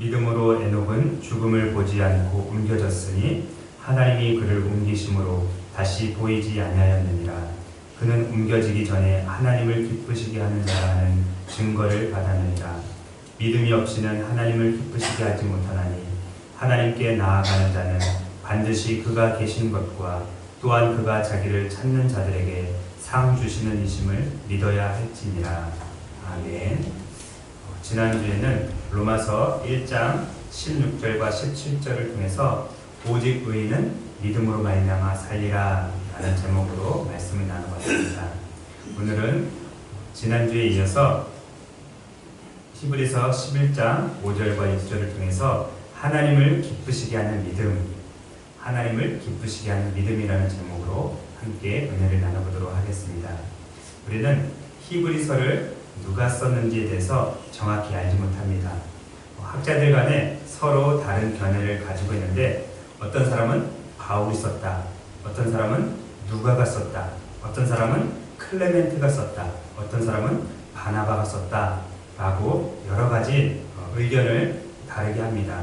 믿음으로 에녹은 죽음을 보지 않고 옮겨졌으니 하나님이 그를 옮기심으로 다시 보이지 아니하였느니라. 그는 옮겨지기 전에 하나님을 기쁘시게 하는 자라는 증거를 받았느니라. 믿음이 없이는 하나님을 기쁘시게 하지 못하나니 하나님께 나아가는 자는 반드시 그가 계신 것과 또한 그가 자기를 찾는 자들에게 상 주시는 이심을 믿어야 할지니라. 아멘. 지난주에는 로마서 1장 16절과 17절을 통해서 오직 의인은 믿음으로 말미암아 살리라 라는 제목으로 말씀을 나눠봤습니다. 오늘은 지난주에 이어서 히브리서 11장 5절과 6절을 통해서 하나님을 기쁘시게 하는 믿음, 하나님을 기쁘시게 하는 믿음이라는 제목으로 함께 은혜를 나눠보도록 하겠습니다. 우리는 히브리서를 누가 썼는지에 대해서 정확히 알지 못합니다. 학자들 간에 서로 다른 견해를 가지고 있는데 어떤 사람은 바울이 썼다, 어떤 사람은 누가가 썼다, 어떤 사람은 클레멘트가 썼다, 어떤 사람은 바나바가 썼다 라고 여러 가지 의견을 다르게 합니다.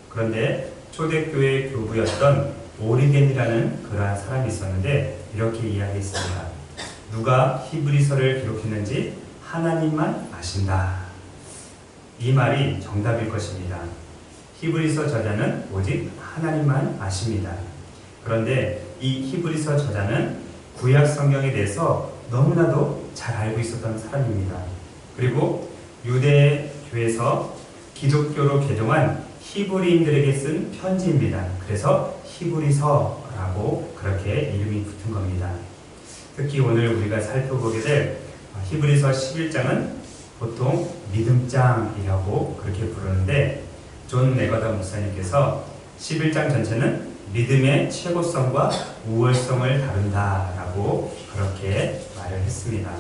그런데 초대교회 교부였던 오리겐이라는 그러한 사람이 있었는데 이렇게 이야기했습니다. 누가 히브리서를 기록했는지 하나님만 아신다. 이 말이 정답일 것입니다. 히브리서 저자는 오직 하나님만 아십니다. 그런데 이 히브리서 저자는 구약 성경에 대해서 너무나도 잘 알고 있었던 사람입니다. 그리고 유대교에서 기독교로 개종한 히브리인들에게 쓴 편지입니다. 그래서 히브리서라고 그렇게 이름이 붙은 겁니다. 특히 오늘 우리가 살펴보게 될 히브리서 11장은 보통 믿음장이라고 그렇게 부르는데 존 네거다 목사님께서 11장 전체는 믿음의 최고성과 우월성을 다룬다라고 그렇게 말을 했습니다.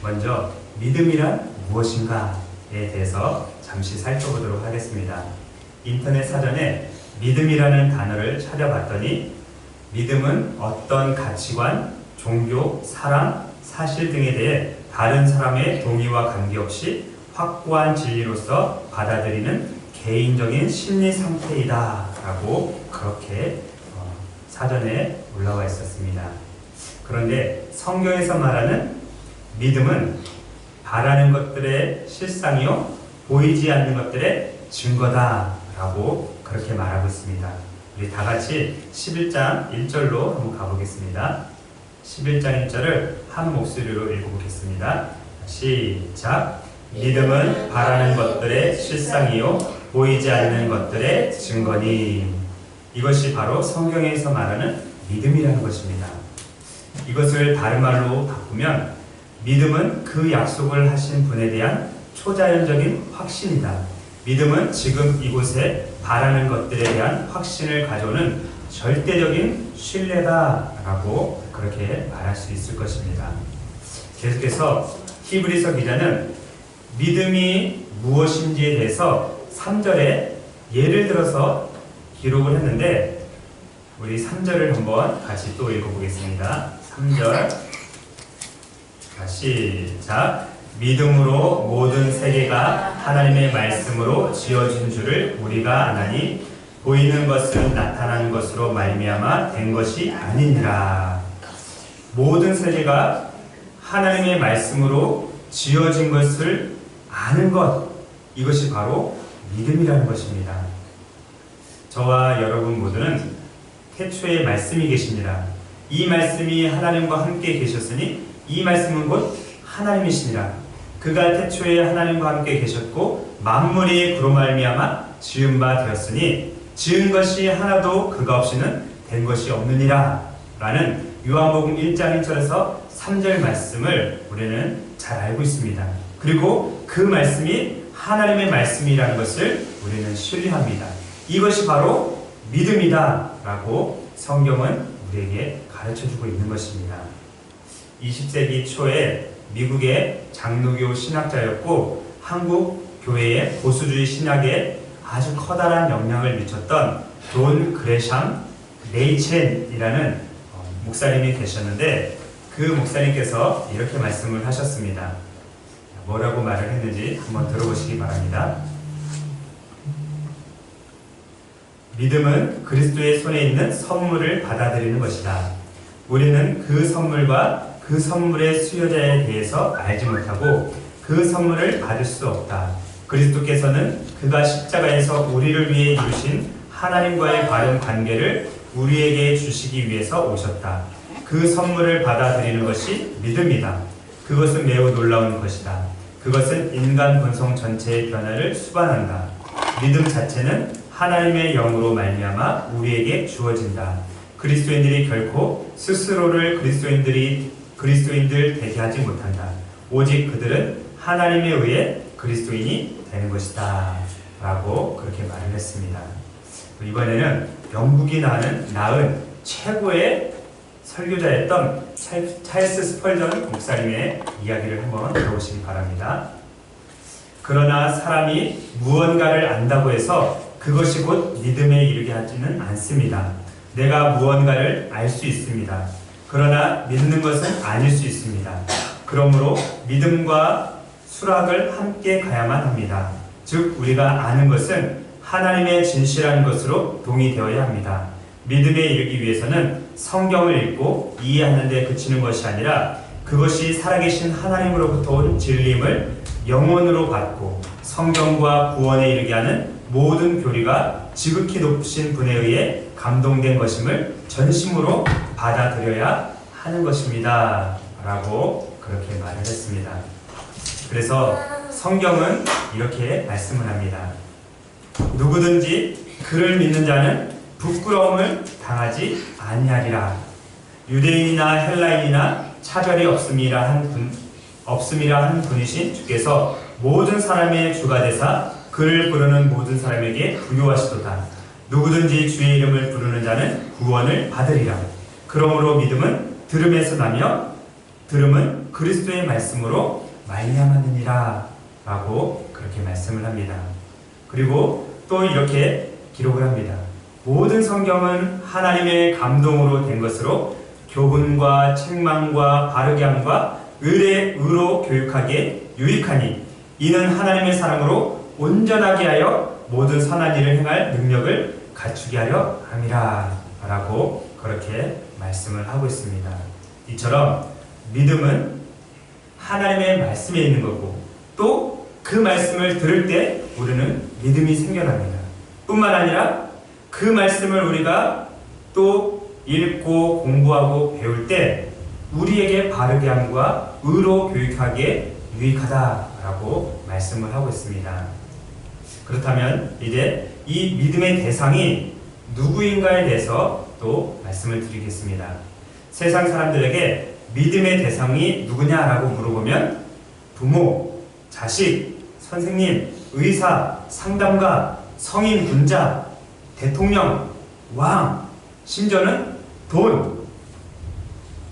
먼저 믿음이란 무엇인가에 대해서 잠시 살펴보도록 하겠습니다. 인터넷 사전에 믿음이라는 단어를 찾아봤더니 믿음은 어떤 가치관, 종교, 사랑, 사실 등에 대해 다른 사람의 동의와 관계없이 확고한 진리로서 받아들이는 개인적인 심리 상태이다 라고 그렇게 사전에 올라와 있었습니다. 그런데 성경에서 말하는 믿음은 바라는 것들의 실상이요 보이지 않는 것들의 증거다 라고 그렇게 말하고 있습니다. 우리 다 같이 11장 1절로 한번 가보겠습니다. 11장 1절을 한 목소리로 읽어보겠습니다. 시작. 믿음은 바라는 것들의 실상이요 보이지 않는 것들의 증거니. 이것이 바로 성경에서 말하는 믿음이라는 것입니다. 이것을 다른 말로 바꾸면 믿음은 그 약속을 하신 분에 대한 초자연적인 확신이다. 믿음은 지금 이곳에 바라는 것들에 대한 확신을 가져오는 절대적인 신뢰다라고 그렇게 말할 수 있을 것입니다. 계속해서 히브리서 기자는 믿음이 무엇인지에 대해서 3절에 예를 들어서 기록을 했는데 우리 3절을 한번 같이 또 읽어보겠습니다. 3절 시작. 믿음으로 모든 세계가 하나님의 말씀으로 지어진 줄을 우리가 아나니 보이는 것은 나타나는 것으로 말미암아 된 것이 아니니라. 모든 세계가 하나님의 말씀으로 지어진 것을 아는 것, 이것이 바로 믿음이라는 것입니다. 저와 여러분 모두는 태초에 말씀이 계십니다. 이 말씀이 하나님과 함께 계셨으니 이 말씀은 곧 하나님이시니라. 그가 태초에 하나님과 함께 계셨고 만물이 그로 말미암아 지은 바 되었으니 지은 것이 하나도 그가 없이는 된 것이 없느니라 라는 요한복음 1장 1절에서 3절 말씀을 우리는 잘 알고 있습니다. 그리고 그 말씀이 하나님의 말씀이라는 것을 우리는 신뢰합니다. 이것이 바로 믿음이다 라고 성경은 우리에게 가르쳐주고 있는 것입니다. 20세기 초에 미국의 장로교 신학자였고 한국 교회의 보수주의 신학에 아주 커다란 영향을 미쳤던 존 그레샴 네이첸이라는 목사님이 계셨는데 그 목사님께서 이렇게 말씀을 하셨습니다. 뭐라고 말을 했는지 한번 들어보시기 바랍니다. 믿음은 그리스도의 손에 있는 선물을 받아들이는 것이다. 우리는 그 선물과 그 선물의 수요자에 대해서 알지 못하고 그 선물을 받을 수 없다. 그리스도께서는 그가 십자가에서 우리를 위해 이루신 하나님과의 바른 관계를 우리에게 주시기 위해서 오셨다. 그 선물을 받아들이는 것이 믿음이다. 그것은 매우 놀라운 것이다. 그것은 인간 본성 전체의 변화를 수반한다. 믿음 자체는 하나님의 영으로 말미암아 우리에게 주어진다. 그리스도인들이 결코 스스로를 그리스도인들 되게 하지 못한다. 오직 그들은 하나님에 의해 그리스도인이 되는 것이다. 라고 그렇게 말을 했습니다. 이번에는 영국이 낳은 최고의 설교자였던 찰스 스펄전 목사님의 이야기를 한번 들어보시기 바랍니다. 그러나 사람이 무언가를 안다고 해서 그것이 곧 믿음에 이르게 하지는 않습니다. 내가 무언가를 알 수 있습니다. 그러나 믿는 것은 아닐 수 있습니다. 그러므로 믿음과 수락을 함께 가야만 합니다. 즉 우리가 아는 것은 하나님의 진실한 것으로 동의되어야 합니다. 믿음에 이르기 위해서는 성경을 읽고 이해하는 데 그치는 것이 아니라 그것이 살아계신 하나님으로부터 온 진리임을 영혼으로 받고 성경과 구원에 이르게 하는 모든 교리가 지극히 높으신 분에 의해 감동된 것임을 전심으로 받아들여야 하는 것입니다. 라고 그렇게 말을 했습니다. 그래서 성경은 이렇게 말씀을 합니다. 누구든지 그를 믿는 자는 부끄러움을 당하지 아니하리라. 유대인이나 헬라인이나 차별이 없음이라 한 분이신 주께서 모든 사람의 주가 되사 그를 부르는 모든 사람에게 부요하시도다. 누구든지 주의 이름을 부르는 자는 구원을 받으리라. 그러므로 믿음은 들음에서 나며 들음은 그리스도의 말씀으로 말미암았느니라. 라고 그렇게 말씀을 합니다. 그리고 또 이렇게 기록을 합니다. 모든 성경은 하나님의 감동으로 된 것으로 교훈과 책망과 바르게 함과 의로 교육하기에 유익하니 이는 하나님의 사랑으로 온전하게 하여 모든 선한 일을 행할 능력을 갖추게 하려 함이라. 라고 그렇게 말씀을 하고 있습니다. 이처럼 믿음은 하나님의 말씀에 있는 거고 또 그 말씀을 들을 때 우리는 믿음이 생겨납니다. 뿐만 아니라 그 말씀을 우리가 또 읽고 공부하고 배울 때 우리에게 바르게 함과 의로 교육하기에 유익하다라고 말씀을 하고 있습니다. 그렇다면 이제 이 믿음의 대상이 누구인가에 대해서 또 말씀을 드리겠습니다. 세상 사람들에게 믿음의 대상이 누구냐라고 물어보면 부모, 자식, 선생님, 의사, 상담가, 성인, 군자, 대통령, 왕, 심지어는 돈,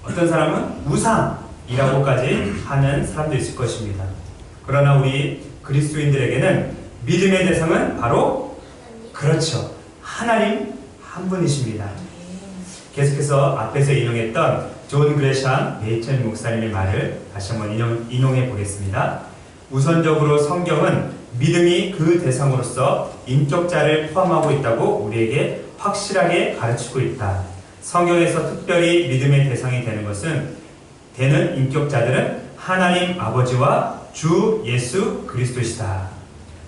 어떤 사람은 우상이라고까지 하는 사람도 있을 것입니다. 그러나 우리 그리스도인들에게는 믿음의 대상은 바로 그렇죠. 하나님 한 분이십니다. 계속해서 앞에서 인용했던 존 그레샴 메이천 목사님의 말을 다시 한번 인용해 보겠습니다. 우선적으로 성경은 믿음이 그 대상으로서 인격자를 포함하고 있다고 우리에게 확실하게 가르치고 있다. 성경에서 특별히 믿음의 대상이 되는 인격자들은 하나님 아버지와 주 예수 그리스도시다.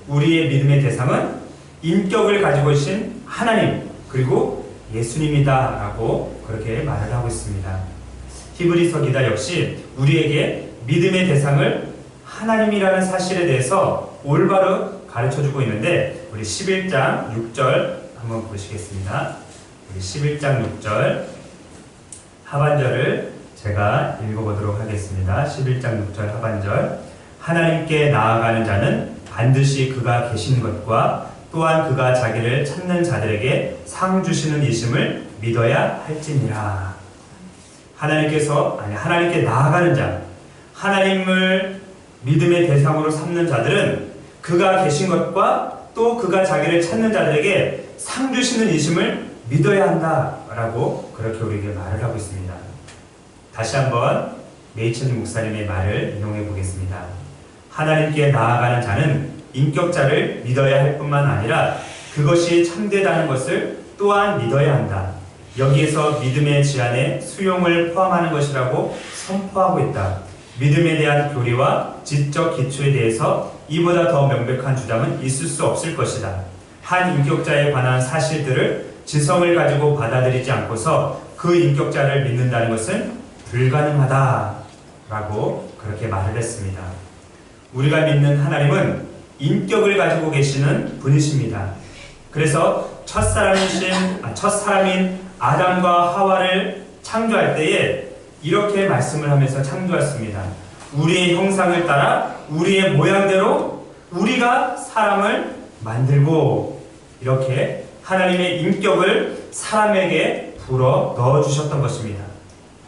우리의 믿음의 대상은 인격을 가지고 계신 하나님 그리고 예수님이다 라고 그렇게 말을 하고 있습니다. 히브리서 기자 역시 우리에게 믿음의 대상을 하나님이라는 사실에 대해서 올바로 가르쳐주고 있는데 우리 11장 6절 한번 보시겠습니다. 우리 11장 6절 하반절을 제가 읽어보도록 하겠습니다. 11장 6절 하반절 하나님께 나아가는 자는 반드시 그가 계신 것과 또한 그가 자기를 찾는 자들에게 상 주시는 이심을 믿어야 할지니라. 하나님께 나아가는 자, 하나님을 믿음의 대상으로 삼는 자들은 그가 계신 것과 또 그가 자기를 찾는 자들에게 상 주시는 이심을 믿어야 한다라고 그렇게 우리에게 말을 하고 있습니다. 다시 한번 메이천 목사님의 말을 인용해 보겠습니다. 하나님께 나아가는 자는 인격자를 믿어야 할 뿐만 아니라 그것이 참되다는 것을 또한 믿어야 한다. 여기에서 믿음의 지안에 수용을 포함하는 것이라고 선포하고 있다. 믿음에 대한 교리와 지적 기초에 대해서 이보다 더 명백한 주장은 있을 수 없을 것이다. 한 인격자에 관한 사실들을 지성을 가지고 받아들이지 않고서 그 인격자를 믿는다는 것은 불가능하다라고 그렇게 말을 했습니다. 우리가 믿는 하나님은 인격을 가지고 계시는 분이십니다. 그래서 첫사람인 아담과 하와를 창조할 때에 이렇게 말씀을 하면서 창조했습니다. 우리의 형상을 따라 우리의 모양대로 우리가 사람을 만들고, 이렇게 하나님의 인격을 사람에게 불어 넣어주셨던 것입니다.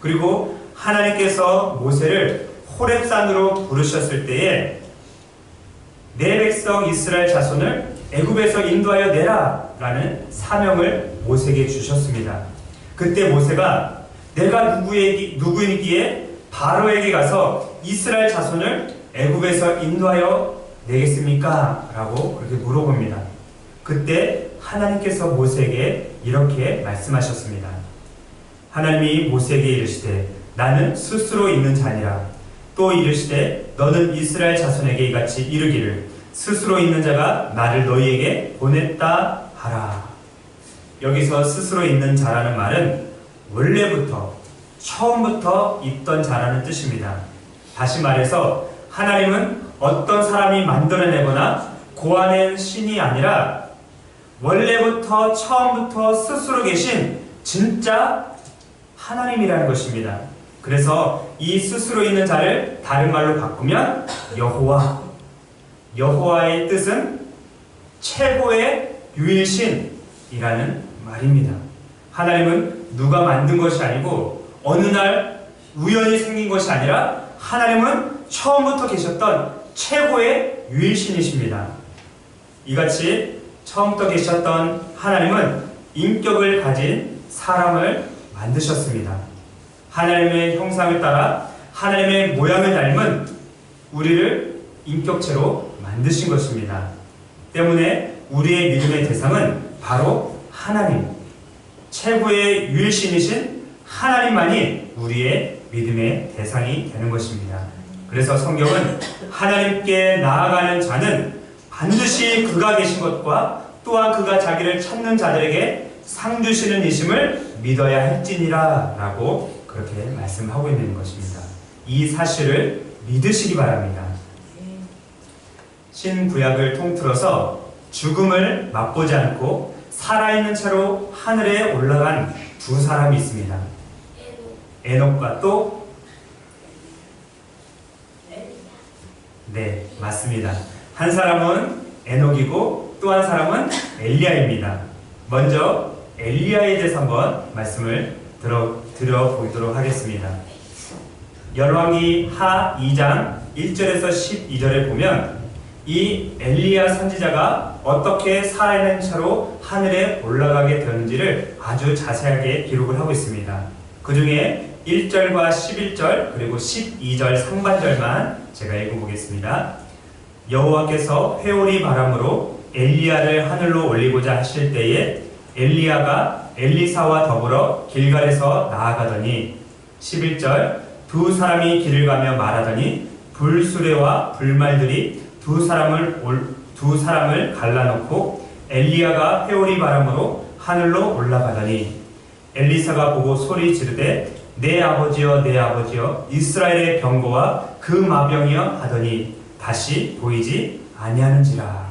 그리고 하나님께서 모세를 호렙산으로 부르셨을 때에 내 백성 이스라엘 자손을 애굽에서 인도하여 내라 라는 사명을 모세에게 주셨습니다. 그때 모세가 내가 누구이기에 바로에게 가서 이스라엘 자손을 애굽에서 인도하여 내겠습니까? 라고 그렇게 물어봅니다. 그때 하나님께서 모세에게 이렇게 말씀하셨습니다. 하나님이 모세에게 이르시되 나는 스스로 있는 자니라. 또 이르시되 너는 이스라엘 자손에게 이같이 이르기를 스스로 있는 자가 나를 너희에게 보냈다 하라. 여기서 스스로 있는 자라는 말은 원래부터 처음부터 있던 자라는 뜻입니다. 다시 말해서 하나님은 어떤 사람이 만들어내거나 고아낸 신이 아니라 원래부터 처음부터 스스로 계신 진짜 하나님이라는 것입니다. 그래서 이 스스로 있는 자를 다른 말로 바꾸면 여호와의 뜻은 최고의 유일신이라는 말입니다. 하나님은 누가 만든 것이 아니고 어느 날 우연히 생긴 것이 아니라 하나님은 처음부터 계셨던 최고의 유일신이십니다. 이같이 처음부터 계셨던 하나님은 인격을 가진 사람을 만드셨습니다. 하나님의 형상을 따라 하나님의 모양을 닮은 우리를 인격체로 만드신 것입니다. 때문에 우리의 믿음의 대상은 바로 하나님, 최고의 유일신이신 하나님만이 우리의 믿음의 대상이 되는 것입니다. 그래서 성경은 하나님께 나아가는 자는 반드시 그가 계신 것과 또한 그가 자기를 찾는 자들에게 상 주시는 이심을 믿어야 할지니라 라고 그렇게 말씀하고 있는 것입니다. 이 사실을 믿으시기 바랍니다. 신구약을 통틀어서 죽음을 맛보지 않고 살아있는 채로 하늘에 올라간 두 사람이 있습니다. 에녹과 또 네, 맞습니다. 한 사람은 에녹이고 또 한 사람은 엘리야입니다. 먼저 엘리야에 대해서 한번 말씀을 들어보도록 하겠습니다. 열왕기 하 2장 1절에서 12절에 보면 이 엘리야 선지자가 어떻게 살아있는 채로 하늘에 올라가게 되었는지를 아주 자세하게 기록을 하고 있습니다. 그 중에 1절과 11절 그리고 12절 상반절만 제가 읽어보겠습니다. 여호와께서 회오리 바람으로 엘리야를 하늘로 올리고자 하실 때에 엘리야가 엘리사와 더불어 길갈에서 나아가더니 11절 두 사람이 길을 가며 말하더니 불수레와 불말들이 두 사람을 갈라놓고 엘리야가 회오리 바람으로 하늘로 올라가더니 엘리사가 보고 소리 지르되 내 아버지여 내 아버지여 이스라엘의 병거와 그 마병이여 하더니 다시 보이지 아니하는지라.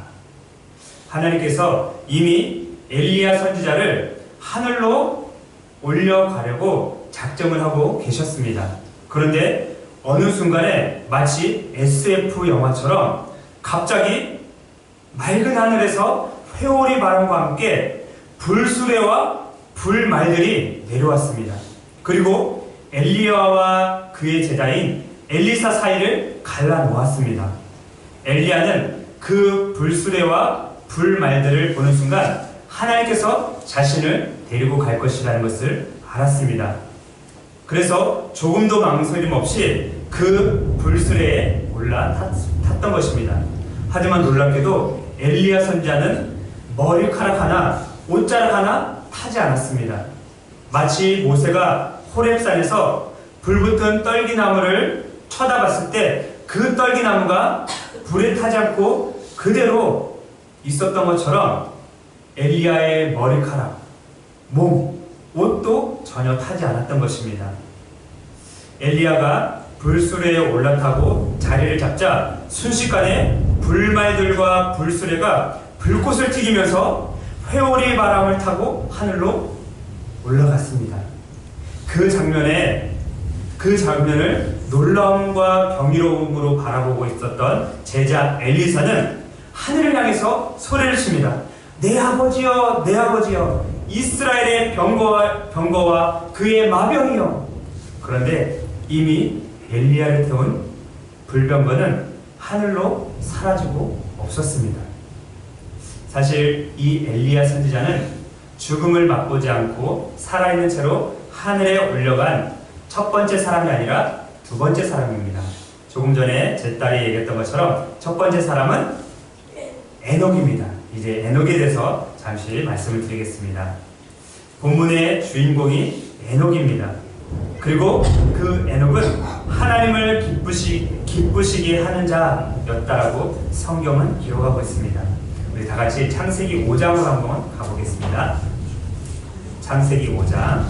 하나님께서 이미 엘리야 선지자를 하늘로 올려가려고 작정을 하고 계셨습니다. 그런데 어느 순간에 마치 SF 영화처럼 갑자기 맑은 하늘에서 회오리 바람과 함께 불수레와 불말들이 내려왔습니다. 그리고 엘리야와 그의 제자인 엘리사 사이를 갈라놓았습니다. 엘리야는 그 불수레와 불말들을 보는 순간 하나님께서 자신을 데리고 갈 것이라는 것을 알았습니다. 그래서 조금도 망설임 없이 그 불수레에 올라탔던 것입니다. 하지만 놀랍게도 엘리야 선지자는 머리카락 하나, 옷자락 하나 타지 않았습니다. 마치 모세가 호렙산에서 불붙은 떨기나무를 쳐다봤을 때 그 떨기나무가 불에 타지 않고 그대로 있었던 것처럼 엘리야의 머리카락, 몸, 옷도 전혀 타지 않았던 것입니다. 엘리야가 불수레에 올라타고 자리를 잡자 순식간에 불말들과 불수레가 불꽃을 튀기면서 회오리 바람을 타고 하늘로 올라갔습니다. 그 장면을 놀라움과 경이로움으로 바라보고 있었던 제자 엘리사는 하늘을 향해서 소리를 칩니다. 내 아버지여, 내 아버지여, 이스라엘의 병거와 그의 마병이여. 그런데 이미 엘리야를 태운 불병거는 하늘로 사라지고 없었습니다. 사실 이 엘리야 선지자는 죽음을 맛보지 않고 살아있는 채로 하늘에 올라간 첫 번째 사람이 아니라 두 번째 사람입니다. 조금 전에 제 딸이 얘기했던 것처럼 첫 번째 사람은 에녹입니다. 이제 에녹에 대해서 잠시 말씀을 드리겠습니다. 본문의 주인공이 에녹입니다. 그리고 그 에녹은 하나님을 기쁘시게 하는 자였다라고 성경은 기록하고 있습니다. 우리 다 같이 창세기 5장으로 한번 가보겠습니다. 창세기 5장.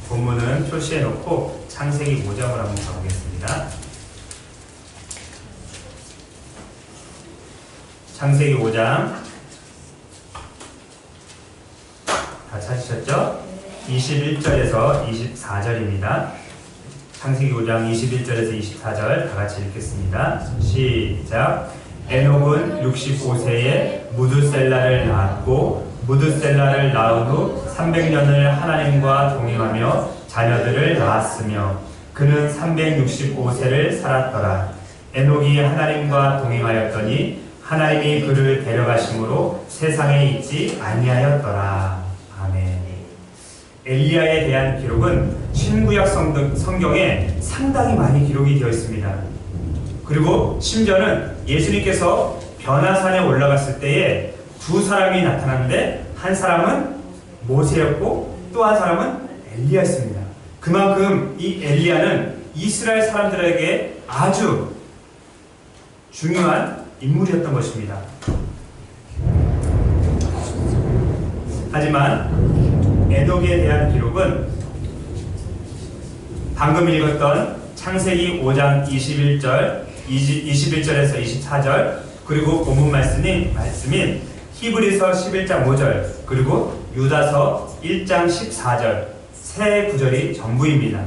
본문은 표시해 놓고 창세기 5장으로 한번 가보겠습니다. 창세기 5장. 다 찾으셨죠? 21절에서 24절입니다. 창세기 5장 21절에서 24절 다 같이 읽겠습니다. 시작. 에녹은 65세에 무두셀라를 낳았고 무두셀라를 낳은 후 300년을 하나님과 동행하며 자녀들을 낳았으며 그는 365세를 살았더라. 에녹이 하나님과 동행하였더니 하나님이 그를 데려가심으로 세상에 있지 아니하였더라. 아멘. 엘리야에 대한 기록은 신구약 성경에 상당히 많이 기록이 되어 있습니다. 그리고 심지어는 예수님께서 변화산에 올라갔을 때에 두 사람이 나타났는데 한 사람은 모세였고 또 한 사람은 엘리야였습니다. 그만큼 이 엘리야는 이스라엘 사람들에게 아주 중요한 인물이었던 것입니다. 하지만 에녹에 대한 기록은 방금 읽었던 창세기 5장 21절에서 24절 그리고 본문 말씀인 히브리서 11장 5절 그리고 유다서 1장 14절 세 구절이 전부입니다.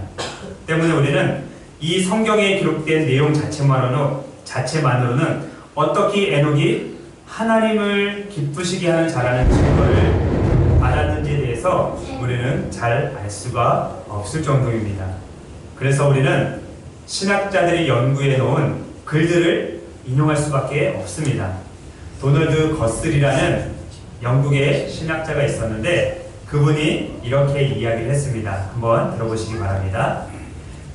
때문에 우리는 이 성경에 기록된 내용 자체만으로는 어떻게 에녹이 하나님을 기쁘시게 하는 자라는 증거를 받았는지에 대해서 우리는 잘 알 수가 없을 정도입니다. 그래서 우리는 신학자들이 연구해 놓은 글들을 인용할 수밖에 없습니다. 도널드 거슬이라는 영국의 신학자가 있었는데 그분이 이렇게 이야기를 했습니다. 한번 들어보시기 바랍니다.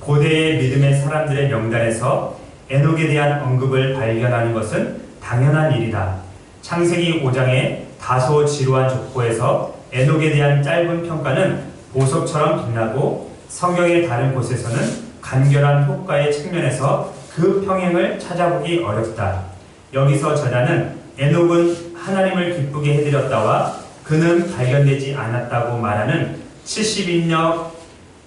고대의 믿음의 사람들의 명단에서 에녹에 대한 언급을 발견하는 것은 당연한 일이다. 창세기 5장의 다소 지루한 족보에서 에녹에 대한 짧은 평가는 보석처럼 빛나고 성경의 다른 곳에서는 간결한 효과의 측면에서 그 평행을 찾아보기 어렵다. 여기서 저자는 에녹은 하나님을 기쁘게 해드렸다와 그는 발견되지 않았다고 말하는 70인역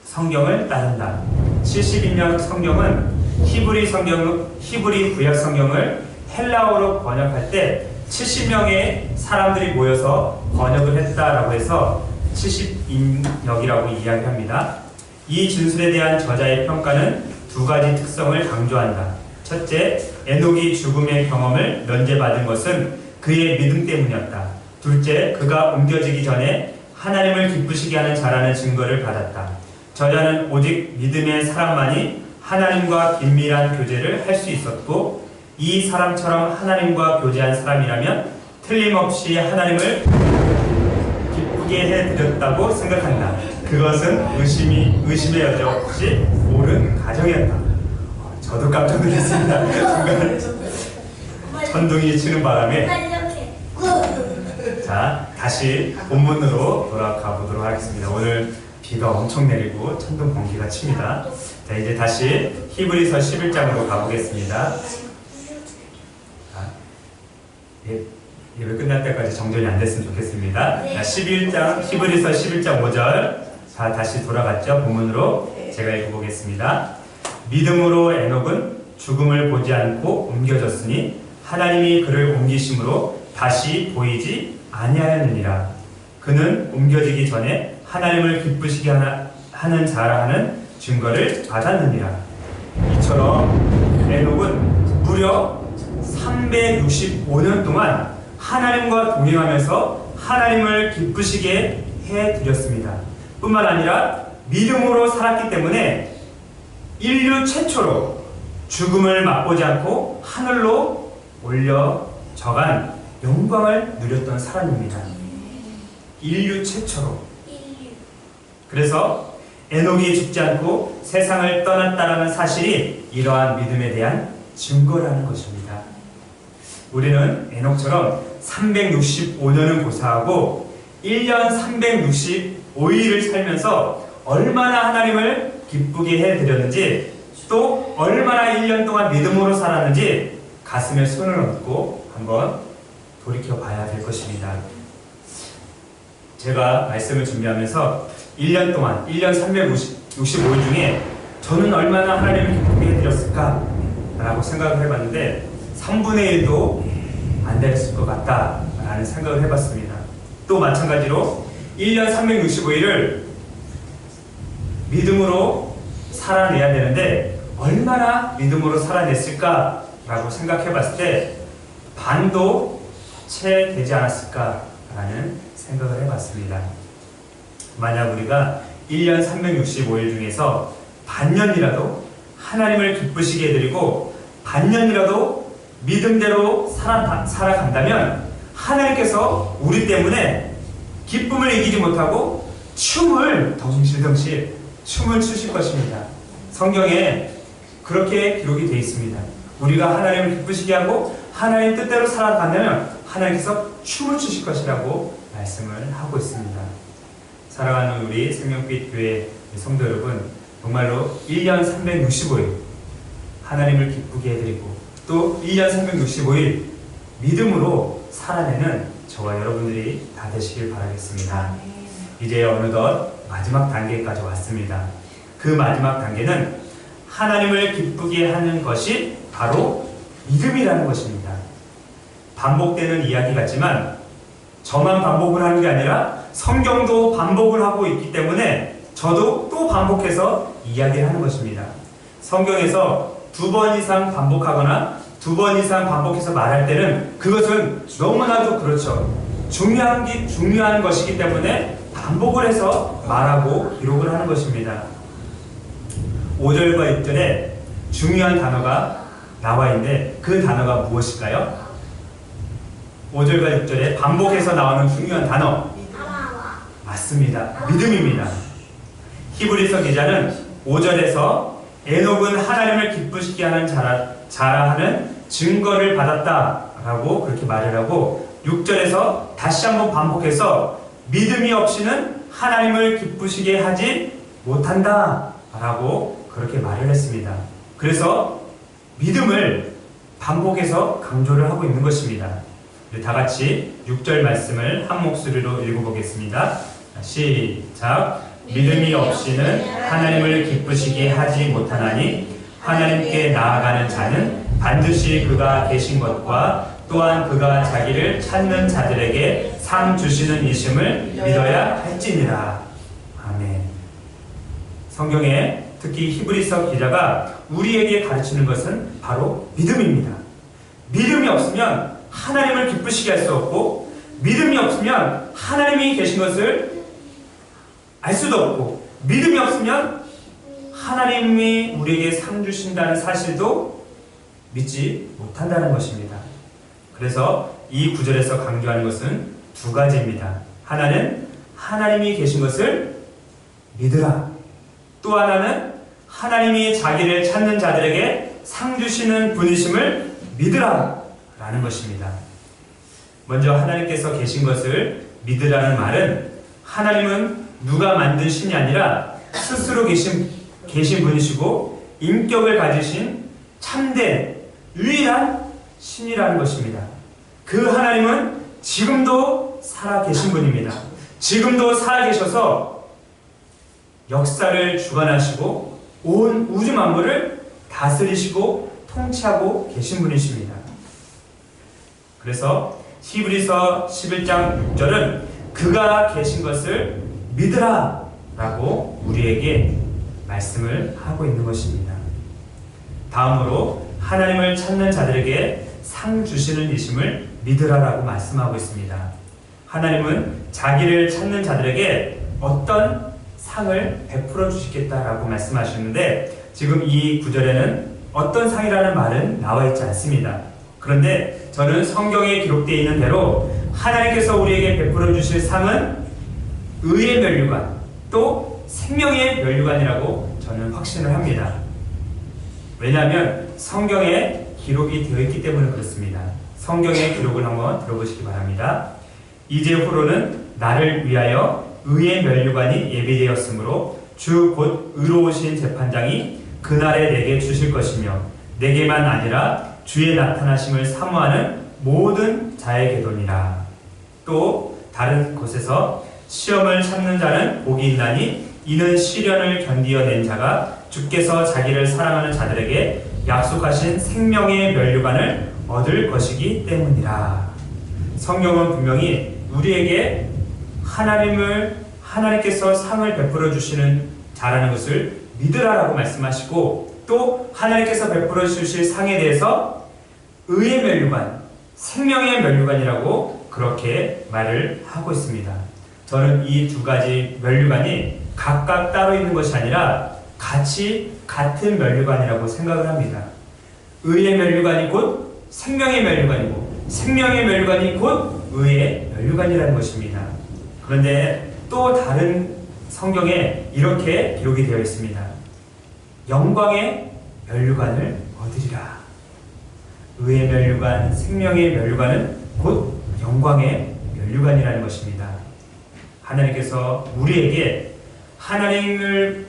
성경을 따른다. 70인역 성경은 히브리 구약 성경을 헬라어로 번역할 때 70명의 사람들이 모여서 번역을 했다라고 해서 70인역이라고 이야기합니다. 이 진술에 대한 저자의 평가는 두 가지 특성을 강조한다. 첫째, 에녹이 죽음의 경험을 면제받은 것은 그의 믿음 때문이었다. 둘째, 그가 옮겨지기 전에 하나님을 기쁘시게 하는 자라는 증거를 받았다. 저자는 오직 믿음의 사람만이 하나님과 긴밀한 교제를 할 수 있었고 이 사람처럼 하나님과 교제한 사람이라면 틀림없이 하나님을 기쁘게 해드렸다고 생각한다. 그것은 의심의 여지 없이 옳은 가정이었다. 저도 깜짝 놀랐습니다. 순간 천둥이 치는 바람에 자, 다시 본문으로 돌아가 보도록 하겠습니다. 오늘 비가 엄청 내리고 천둥 번개가 칩니다. 자, 이제 다시 히브리서 11장으로 가보겠습니다. 예배 끝날 때까지 정전이 안 됐으면 좋겠습니다. 자, 11장, 히브리서 11장 5절. 자, 다시 돌아갔죠? 본문으로 제가 읽어보겠습니다. 믿음으로 에녹은 죽음을 보지 않고 옮겨졌으니 하나님이 그를 옮기심으로 다시 보이지 아니하였느니라. 그는 옮겨지기 전에 하나님을 기쁘시게 하는 자라는 증거를 받았느니라. 이처럼 에녹은 무려 365년 동안 하나님과 동행하면서 하나님을 기쁘시게 해드렸습니다. 뿐만 아니라 믿음으로 살았기 때문에 인류 최초로 죽음을 맛보지 않고 하늘로 올려져간 영광을 누렸던 사람입니다. 인류 최초로. 그래서 에녹이 죽지 않고 세상을 떠났다라는 사실이 이러한 믿음에 대한 증거라는 것입니다. 우리는 에녹처럼 365년을 고사하고 1년 365일을 살면서 얼마나 하나님을 기쁘게 해드렸는지, 또 얼마나 1년 동안 믿음으로 살았는지 가슴에 손을 얹고 한번 돌이켜 봐야 될 것입니다. 제가 말씀을 준비하면서 1년 동안, 1년 365일 중에 저는 얼마나 하나님을 기쁘게 해드렸을까? 라고 생각을 해봤는데 3분의 1도 안 됐을 것 같다 라는 생각을 해봤습니다. 또 마찬가지로 1년 365일을 믿음으로 살아내야 되는데 얼마나 믿음으로 살아냈을까 라고 생각해 봤을 때 반도 채 되지 않았을까 라는 생각을 해봤습니다. 만약 우리가 1년 365일 중에서 반년이라도 하나님을 기쁘시게 해드리고 반년이라도 믿음대로 살아간다면 하나님께서 우리 때문에 기쁨을 이기지 못하고 춤을 덩실덩실 춤을 추실 것입니다. 성경에 그렇게 기록이 되어 있습니다. 우리가 하나님을 기쁘시게 하고 하나님 뜻대로 살아간다면 하나님께서 춤을 추실 것이라고 말씀을 하고 있습니다. 사랑하는 우리 생명빛 교회 성도 여러분, 정말로 1년 365일 하나님을 기쁘게 해드리고 또 1년 365일 믿음으로 살아내는 저와 여러분들이 다 되시길 바라겠습니다. 이제 어느덧 마지막 단계까지 왔습니다. 그 마지막 단계는 하나님을 기쁘게 하는 것이 바로 믿음이라는 것입니다. 반복되는 이야기 같지만 저만 반복을 하는 게 아니라 성경도 반복을 하고 있기 때문에 저도 또 반복해서 이야기를 하는 것입니다. 성경에서 2번 이상 반복하거나 2번 이상 반복해서 말할 때는 그것은 너무나도 그렇죠. 중요한 것이기 때문에 반복을 해서 말하고 기록을 하는 것입니다. 5절과 6절에 중요한 단어가 나와 있는데 그 단어가 무엇일까요? 5절과 6절에 반복해서 나오는 중요한 단어 맞습니다. 믿음입니다. 히브리서 기자는 5절에서 에녹은 하나님을 기쁘시게 하는 자라 하는 증거를 받았다라고 그렇게 말을 하고 6절에서 다시 한번 반복해서 믿음이 없이는 하나님을 기쁘시게 하지 못한다 라고 그렇게 말을 했습니다. 그래서 믿음을 반복해서 강조를 하고 있는 것입니다. 다 같이 6절 말씀을 한 목소리로 읽어보겠습니다. 시작. 믿음이 없이는 하나님을 기쁘시게 하지 못하나니 하나님께 나아가는 자는 반드시 그가 계신 것과 또한 그가 자기를 찾는 자들에게 상 주시는 이심을 믿어야 할지니라. 아멘. 성경에 특히 히브리서 기자가 우리에게 가르치는 것은 바로 믿음입니다. 믿음이 없으면 하나님을 기쁘시게 할 수 없고 믿음이 없으면 하나님이 계신 것을 알 수도 없고 믿음이 없으면 하나님이 우리에게 상 주신다는 사실도 믿지 못한다는 것입니다. 그래서 이 구절에서 강조하는 것은 두 가지입니다. 하나는 하나님이 계신 것을 믿으라. 또 하나는 하나님이 자기를 찾는 자들에게 상 주시는 분이심을 믿으라 라는 것입니다. 먼저 하나님께서 계신 것을 믿으라는 말은 하나님은 누가 만든 신이 아니라 스스로 계신 분이시고 인격을 가지신 참된 유일한 신이라는 것입니다. 그 하나님은 지금도 살아 계신 분입니다. 지금도 살아 계셔서 역사를 주관하시고 온 우주 만물을 다스리시고 통치하고 계신 분이십니다. 그래서 히브리서 11장 6절은 그가 계신 것을 믿으라 라고 우리에게 말씀을 하고 있는 것입니다. 다음으로 하나님을 찾는 자들에게 상 주시는 이심을 믿으라라고 말씀하고 있습니다. 하나님은 자기를 찾는 자들에게 어떤 상을 베풀어 주시겠다라고 말씀하시는데 지금 이 구절에는 어떤 상이라는 말은 나와 있지 않습니다. 그런데 저는 성경에 기록되어 있는 대로 하나님께서 우리에게 베풀어 주실 상은 의의 면류관 또 생명의 면류관이라고 저는 확신을 합니다. 왜냐하면 성경에 기록이 되어 있기 때문에 그렇습니다. 성경의 기록을 한번 들어보시기 바랍니다. 이제후로는 나를 위하여 의의 면류관이 예비되었으므로 주 곧 의로우신 재판장이 그날에 내게 주실 것이며 내게만 아니라 주의 나타나심을 사모하는 모든 자에게도니라. 또 다른 곳에서 시험을 참는 자는 복이 있나니 이는 시련을 견디어낸 자가 주께서 자기를 사랑하는 자들에게 약속하신 생명의 면류관을 얻을 것이기 때문이라. 성경은 분명히 우리에게 하나님께서 상을 베풀어 주시는 자라는 것을 믿으라라고 말씀하시고 또 하나님께서 베풀어 주실 상에 대해서 의의 면류관, 생명의 면류관이라고 그렇게 말을 하고 있습니다. 저는 이 두 가지 면류관이 각각 따로 있는 것이 아니라 같이 같은 면류관이라고 생각을 합니다. 의의 면류관이 곧 생명의 면류관이고 생명의 면류관이 곧 의의 면류관이라는 것입니다. 그런데 또 다른 성경에 이렇게 기록이 되어 있습니다. 영광의 면류관을 얻으리라. 의의 면류관, 생명의 면류관은 곧 영광의 면류관이라는 것입니다. 하나님께서 우리에게 하나님을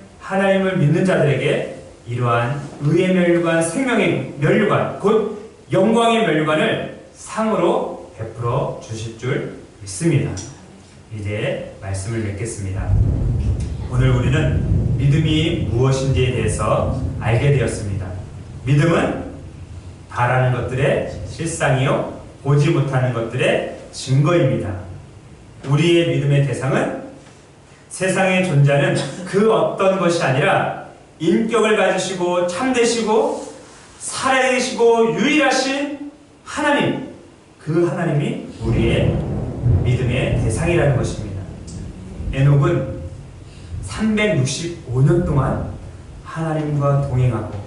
믿는 자들에게 이러한 의의 면류관, 생명의 면류관, 곧 영광의 면류관을 상으로 베풀어 주실 줄 믿습니다. 이제 말씀을 맺겠습니다. 오늘 우리는 믿음이 무엇인지에 대해서 알게 되었습니다. 믿음은 바라는 것들의 실상이요 보지 못하는 것들의 증거입니다. 우리의 믿음의 대상은 세상에 존재하는 그 어떤 것이 아니라 인격을 가지시고 참되시고 살아계시고 유일하신 하나님, 그 하나님이 우리의 믿음의 대상이라는 것입니다. 에녹은 365년 동안 하나님과 동행하고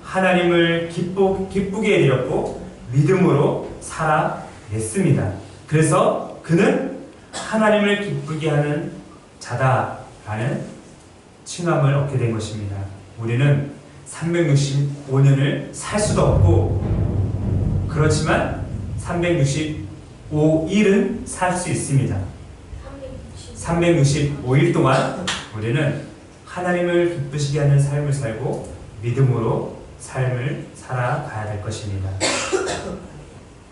하나님을 기쁘게 해드렸고 믿음으로 살아냈습니다. 그래서 그는 하나님을 기쁘게 하는 자다라는 칭함을 얻게 된 것입니다. 우리는 365년을 살 수도 없고 그렇지만 365일은 살 수 있습니다. 365일 동안 우리는 하나님을 기쁘시게 하는 삶을 살고 믿음으로 삶을 살아가야 될 것입니다.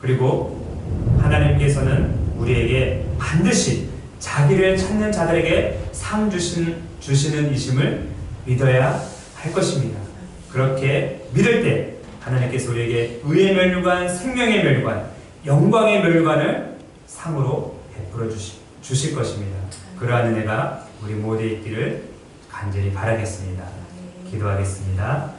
그리고 하나님께서는 우리에게 반드시 자기를 찾는 자들에게 상 주시는 이심을 믿어야 할 것입니다. 그렇게 믿을 때 하나님께서 우리에게 의의 면류관, 생명의 면류관, 영광의 면류관을 상으로 베풀어 주실 것입니다. 그러한 은혜가 우리 모두에 있기를 간절히 바라겠습니다. 기도하겠습니다.